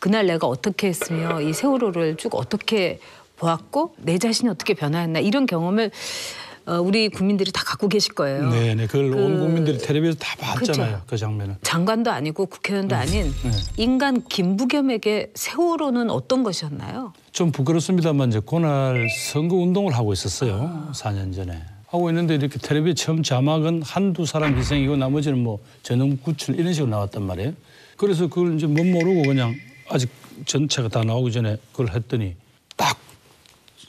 그날 내가 어떻게 했으며 이 세월호를 쭉 어떻게 보았고 내 자신이 어떻게 변화했나 이런 경험을 우리 국민들이 다 갖고 계실 거예요. 네네. 그걸 온 국민들이 텔레비에서 다 봤잖아요. 그쵸? 그 장면을. 장관도 아니고 국회의원도 아닌 인간 김부겸에게 세월호는 어떤 것이었나요? 좀 부끄럽습니다만 이제 그날 선거 운동을 하고 있었어요. 4년 전에. 하고 있는데 이렇게 텔레비전 처음 자막은 한두 사람 희생이고 나머지는 뭐 전원 구출 이런 식으로 나왔단 말이에요. 그래서 그걸 이제 못 모르고 그냥 아직 전체가 다 나오기 전에 그걸 했더니 딱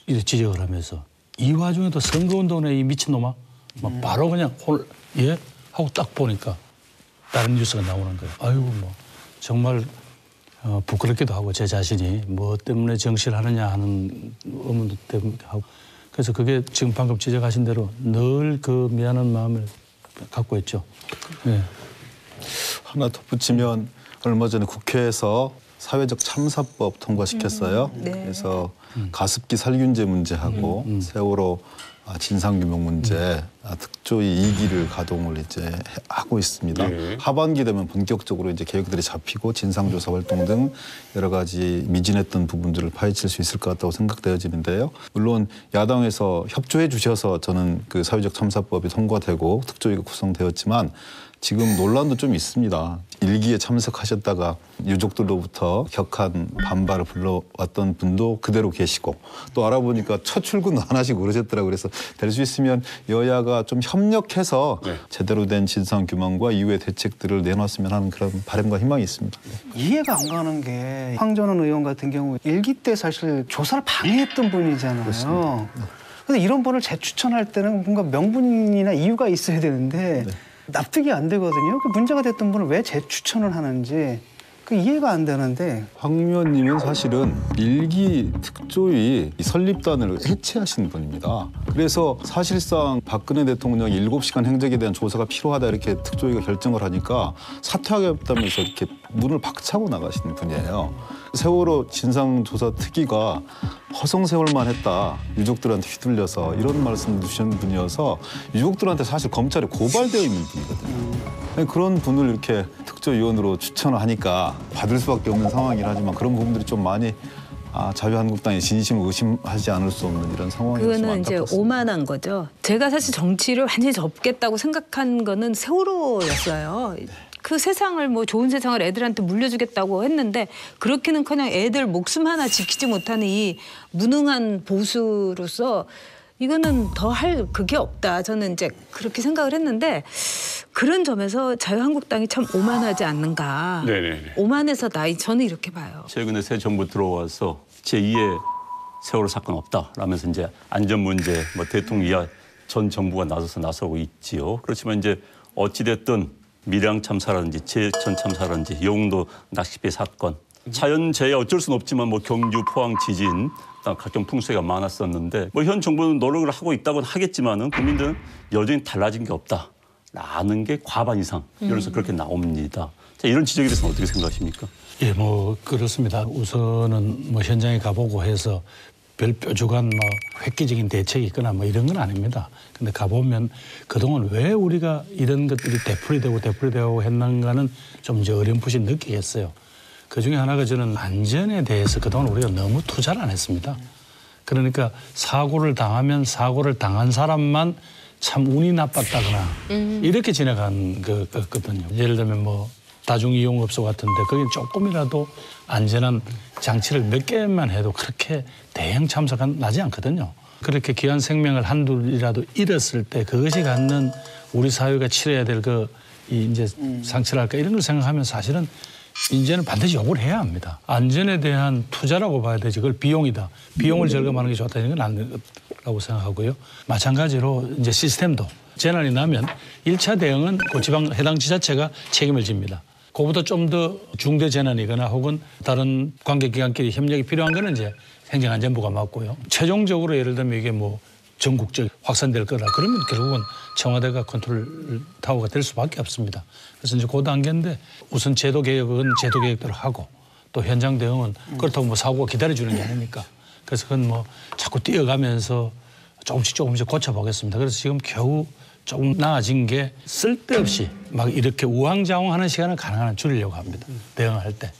이렇게 지적을 하면서 이 와중에도 선거운동에 이 미친놈아 막 바로 그냥 예? 하고 딱 보니까 다른 뉴스가 나오는 거예요. 아이고 뭐 정말 부끄럽기도 하고 제 자신이 뭐 때문에 정치를 하느냐 하는 의문도 때문에 하고 그래서 그게 지금 방금 지적하신 대로 늘 그 미안한 마음을 갖고 있죠. 네. 하나 덧붙이면 얼마 전에 국회에서 사회적 참사법 통과시켰어요. 네. 그래서 가습기 살균제 문제하고 세월호 진상규명 문제 특조위 2기를 가동을 이제 하고 있습니다. 네. 하반기 되면 본격적으로 이제 계획들이 잡히고 진상조사 활동 등 여러 가지 미진했던 부분들을 파헤칠 수 있을 것 같다고 생각되어지는데요. 물론 야당에서 협조해 주셔서 저는 그 사회적 참사법이 통과되고 특조위가 구성되었지만 지금 논란도 좀 있습니다. 1기에 참석하셨다가 유족들로부터 격한 반발을 불러왔던 분도 그대로 계시고 또 알아보니까 첫 출근 안 하시고 그러셨더라고요. 그래서 될 수 있으면 여야가 좀 협력해서 제대로 된 진상규명과 이후의 대책들을 내놨으면 하는 그런 바람과 희망이 있습니다. 이해가 안 가는 게 황전원 의원 같은 경우 1기 때 사실 조사를 방해했던 분이잖아요. 근데 이런 분을 재추천할 때는 뭔가 명분이나 이유가 있어야 되는데 납득이 안 되거든요. 그 문제가 됐던 분을 왜 재추천을 하는지 그 이해가 안 되는데. 황 의원님은 사실은 1기 특조위 설립단을 해체하신 분입니다. 그래서 사실상 박근혜 대통령 7시간 행적에 대한 조사가 필요하다 이렇게 특조위가 결정을 하니까 사퇴하겠다면서 이렇게 문을 박차고 나가시는 분이에요. 세월호 진상조사 특위가 허송세월만 했다. 유족들한테 휘둘려서 이런 말씀 주시는 분이어서 유족들한테 사실 검찰에 고발되어 있는 분이거든요. 그런 분을 이렇게 특조위원으로 추천을 하니까 받을 수밖에 없는 상황이긴 하지만 그런 부분들이 좀 많이 자유한국당의 진심을 의심하지 않을 수 없는 이런 상황이라서 그거는 이제 오만한 거죠. 제가 사실 정치를 완전히 접겠다고 생각한 거는 세월호였어요. 그 세상을 뭐 좋은 세상을 애들한테 물려주겠다고 했는데 그렇게는커녕 애들 목숨 하나 지키지 못하는 이 무능한 보수로서 이거는 더 할 그게 없다. 저는 이제 그렇게 생각을 했는데 그런 점에서 자유한국당이 참 오만하지 않는가. 네네네. 오만해서 저는 이렇게 봐요. 최근에 새 정부 들어와서 제2의 세월호 사건 없다라면서 이제 안전 문제, 뭐 대통령 이하 전 정부가 나서고 있지요. 그렇지만 이제 어찌 됐든 밀양 참사라든지 제천 참사라든지 영도 낚시배 사건, 자연재해 어쩔 수는 없지만 뭐 경주, 포항 지진, 각종 풍수가 많았었는데 뭐 현 정부는 노력을 하고 있다고는 하겠지만은 국민들은 여전히 달라진 게 없다라는 게 과반 이상 여기서 그렇게 나옵니다. 자, 이런 지적에 대해서는 어떻게 생각하십니까? 예, 뭐 그렇습니다. 우선은 뭐 현장에 가보고 해서 별 뾰족한 뭐 획기적인 대책이 있거나 뭐 이런 건 아닙니다. 근데 가보면 그동안 왜 우리가 이런 것들이 되풀이되고 했는가는 좀 이제 어렴풋이 느끼겠어요. 그중에 하나가 저는 안전에 대해서 그동안 우리가 너무 투자를 안 했습니다. 그러니까 사고를 당하면 사고를 당한 사람만 참 운이 나빴다거나 이렇게 지나간 거거든요. 예를 들면 뭐 다중이용업소 같은데 거긴 조금이라도 안전한 장치를 몇 개만 해도 그렇게 대형 참사가 나지 않거든요. 그렇게 귀한 생명을 한둘이라도 잃었을 때 그것이 갖는 우리 사회가 치러야 될 이제 상처랄까 이런 걸 생각하면 사실은 이제는 반드시 요구를 해야 합니다. 안전에 대한 투자라고 봐야 되지. 그걸 비용이다. 비용을 절감하는 게 좋다. 이런 건 아니라고 생각하고요. 마찬가지로 이제 시스템도 재난이 나면 1차 대응은 그 해당 지자체가 책임을 집니다. 그보다 좀 더 중대 재난이거나 혹은 다른 관계기관끼리 협력이 필요한 거는 이제 행정안전부가 맡고요. 최종적으로 예를 들면 이게 뭐 전국적 확산될 거라 그러면 결국은 청와대가 컨트롤 타워가 될 수밖에 없습니다. 그래서 이제 그 단계인데 우선 제도 개혁은 제도 개혁대로 하고 또 현장 대응은 그렇다고 뭐 사고가 기다려주는 게 아니니까 그래서 그건 뭐 자꾸 뛰어가면서 조금씩 고쳐보겠습니다. 그래서 지금 겨우 조금 나아진 게 쓸데없이 막 이렇게 우왕좌왕하는 시간을 가능한 한 줄이려고 합니다. 대응할 때.